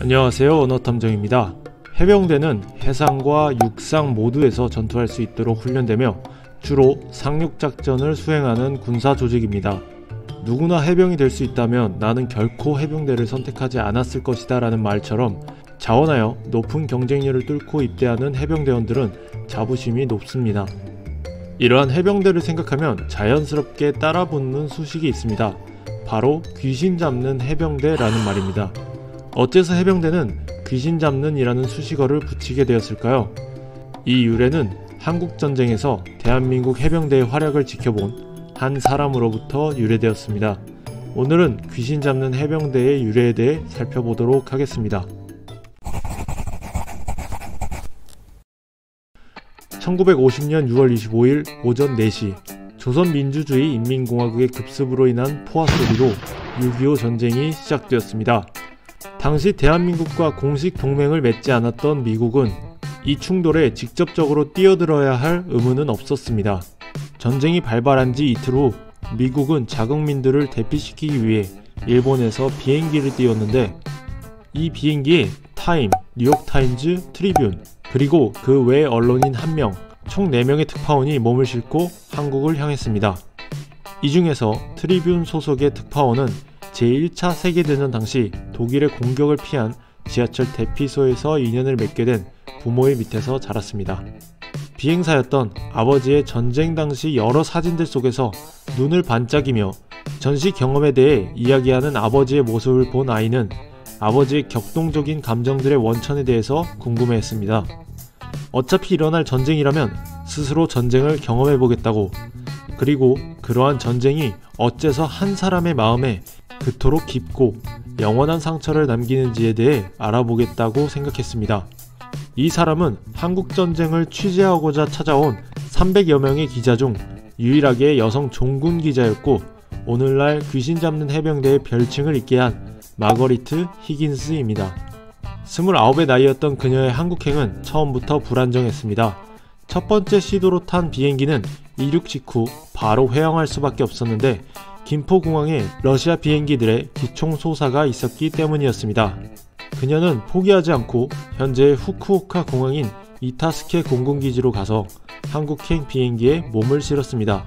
안녕하세요, 언어탐정입니다. 해병대는 해상과 육상 모두에서 전투할 수 있도록 훈련되며 주로 상륙작전을 수행하는 군사조직입니다. 누구나 해병이 될 수 있다면 나는 결코 해병대를 선택하지 않았을 것이다 라는 말처럼 자원하여 높은 경쟁률을 뚫고 입대하는 해병대원들은 자부심이 높습니다. 이러한 해병대를 생각하면 자연스럽게 따라붙는 수식이 있습니다. 바로 귀신 잡는 해병대라는 말입니다. 어째서 해병대는 귀신 잡는 이라는 수식어를 붙이게 되었을까요? 이 유래는 한국전쟁에서 대한민국 해병대의 활약을 지켜본 한 사람으로부터 유래되었습니다. 오늘은 귀신 잡는 해병대의 유래에 대해 살펴보도록 하겠습니다. 1950년 6월 25일 오전 4시 조선민주주의 인민공화국의 급습으로 인한 포화 소리로 6.25 전쟁이 시작되었습니다. 당시 대한민국과 공식 동맹을 맺지 않았던 미국은 이 충돌에 직접적으로 뛰어들어야 할 의무는 없었습니다. 전쟁이 발발한 지 이틀 후 미국은 자국민들을 대피시키기 위해 일본에서 비행기를 띄웠는데 이 비행기에 타임, 뉴욕타임즈, 트리뷴, 그리고 그 외 언론인 1명, 총 4명의 특파원이 몸을 싣고 한국을 향했습니다. 이 중에서 트리뷴 소속의 특파원은 제1차 세계대전 당시 독일의 공격을 피한 지하철 대피소에서 인연을 맺게 된 부모의 밑에서 자랐습니다. 비행사였던 아버지의 전쟁 당시 여러 사진들 속에서 눈을 반짝이며 전시 경험에 대해 이야기하는 아버지의 모습을 본 아이는 아버지의 격동적인 감정들의 원천에 대해서 궁금해했습니다. 어차피 일어날 전쟁이라면 스스로 전쟁을 경험해보겠다고, 그리고 그러한 전쟁이 어째서 한 사람의 마음에 그토록 깊고 영원한 상처를 남기는지에 대해 알아보겠다고 생각했습니다. 이 사람은 한국전쟁을 취재하고자 찾아온 300여 명의 기자 중 유일하게 여성 종군 기자였고 오늘날 귀신 잡는 해병대의 별칭을 잊게 한 마거리트 히긴스입니다. 29의 나이였던 그녀의 한국행은 처음부터 불안정했습니다. 첫 번째 시도로 탄 비행기는 이륙 직후 바로 회항할 수밖에 없었는데 김포공항에 러시아 비행기들의 기총 소사가 있었기 때문이었습니다. 그녀는 포기하지 않고 현재 후쿠오카 공항인 이타스케 공군기지로 가서 한국행 비행기에 몸을 실었습니다.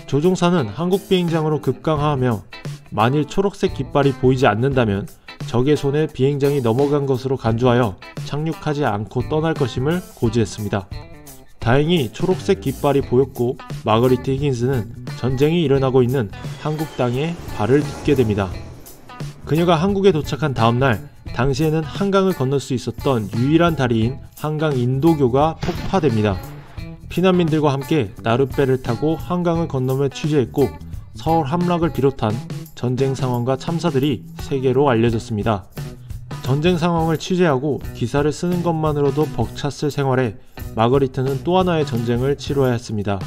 조종사는 한국 비행장으로 급강하하며 만일 초록색 깃발이 보이지 않는다면 적의 손에 비행장이 넘어간 것으로 간주하여 착륙하지 않고 떠날 것임을 고지했습니다. 다행히 초록색 깃발이 보였고 마거리트 히긴스는 전쟁이 일어나고 있는 한국 땅에 발을 딛게 됩니다. 그녀가 한국에 도착한 다음날 당시에는 한강을 건널 수 있었던 유일한 다리인 한강 인도교가 폭파됩니다. 피난민들과 함께 나룻배를 타고 한강을 건너며 취재했고 서울 함락을 비롯한 전쟁 상황과 참사들이 세계로 알려졌습니다. 전쟁 상황을 취재하고 기사를 쓰는 것만으로도 벅찼을 생활에 마거리트는 또 하나의 전쟁을 치러야 했습니다.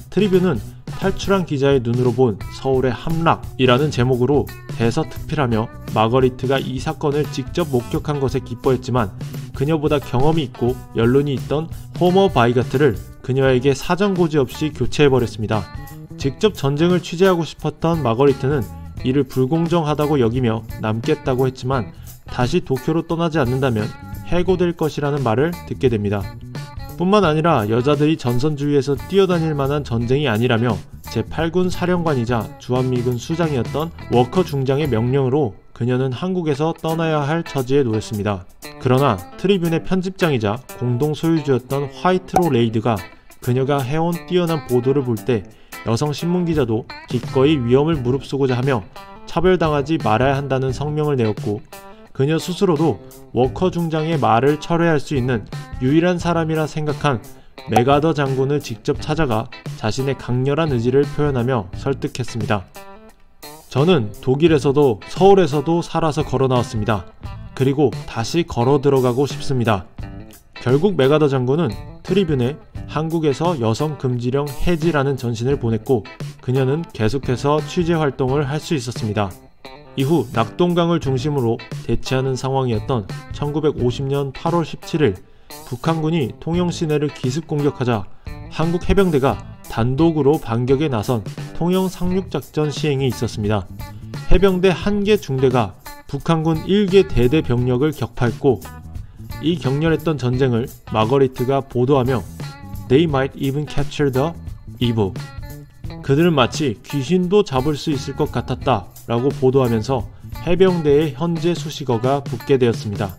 트리뷴은 탈출한 기자의 눈으로 본 서울의 함락이라는 제목으로 대서특필하며 마거리트가 이 사건을 직접 목격한 것에 기뻐했지만 그녀보다 경험이 있고 연륜이 있던 호머 바이가트를 그녀에게 사전고지 없이 교체해버렸습니다. 직접 전쟁을 취재하고 싶었던 마거리트는 이를 불공정하다고 여기며 남겠다고 했지만 다시 도쿄로 떠나지 않는다면 해고될 것이라는 말을 듣게 됩니다. 뿐만 아니라 여자들이 전선주위에서 뛰어다닐 만한 전쟁이 아니라며 제8군 사령관이자 주한미군 수장이었던 워커 중장의 명령으로 그녀는 한국에서 떠나야 할 처지에 놓였습니다. 그러나 트리뷴의 편집장이자 공동 소유주였던 화이트로 레이드가 그녀가 해온 뛰어난 보도를 볼 때 여성 신문기자도 기꺼이 위험을 무릅쓰고자 하며 차별당하지 말아야 한다는 성명을 내었고 그녀 스스로도 워커 중장의 말을 철회할 수 있는 유일한 사람이라 생각한 메가더 장군을 직접 찾아가 자신의 강렬한 의지를 표현하며 설득했습니다. 저는 독일에서도 서울에서도 살아서 걸어 나왔습니다. 그리고 다시 걸어 들어가고 싶습니다. 결국 메가더 장군은 트리뷴에 한국에서 여성 금지령 해지라는 전신을 보냈고 그녀는 계속해서 취재 활동을 할 수 있었습니다. 이후 낙동강을 중심으로 대치하는 상황이었던 1950년 8월 17일 북한군이 통영 시내를 기습 공격하자 한국 해병대가 단독으로 반격에 나선 통영 상륙작전 시행이 있었습니다. 해병대 한 개 중대가 북한군 1개 대대 병력을 격파했고 이 격렬했던 전쟁을 마거리트가 보도하며 They might even capture the evil. 그들은 마치 귀신도 잡을 수 있을 것 같았다 라고 보도하면서 해병대의 현재 수식어가 붙게 되었습니다.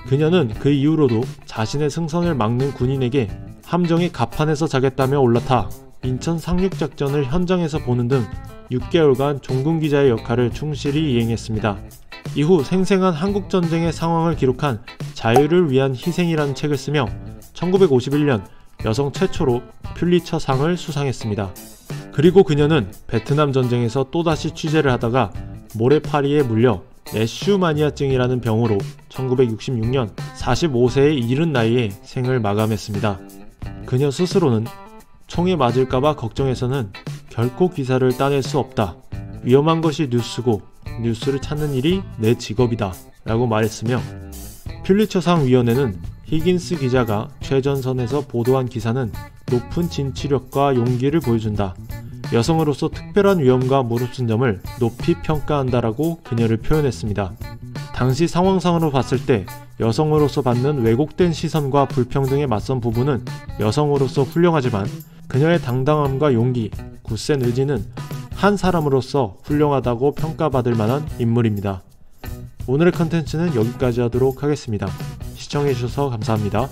그녀는 그 이후로도 자신의 승선을 막는 군인에게 함정에 갑판에서 자겠다며 올라타 인천 상륙작전을 현장에서 보는 등 6개월간 종군기자의 역할을 충실히 이행했습니다. 이후 생생한 한국전쟁의 상황을 기록한 자유를 위한 희생이라는 책을 쓰며 1951년 여성 최초로 퓰리처상을 수상했습니다. 그리고 그녀는 베트남 전쟁에서 또다시 취재를 하다가 모래파리에 물려 레슈마니아증이라는 병으로 1966년 45세의 이른 나이에 생을 마감했습니다. 그녀 스스로는 총에 맞을까봐 걱정해서는 결코 기사를 따낼 수 없다. 위험한 것이 뉴스고 뉴스를 찾는 일이 내 직업이다 라고 말했으며 퓰리처상 위원회는 히긴스 기자가 최전선에서 보도한 기사는 높은 진취력과 용기를 보여준다. 여성으로서 특별한 위험과 무릅쓴 점을 높이 평가한다라고 그녀를 표현했습니다. 당시 상황상으로 봤을 때 여성으로서 받는 왜곡된 시선과 불평등에 맞선 부분은 여성으로서 훌륭하지만 그녀의 당당함과 용기, 굳센 의지는 한 사람으로서 훌륭하다고 평가받을 만한 인물입니다. 오늘의 컨텐츠는 여기까지 하도록 하겠습니다. 시청해주셔서 감사합니다.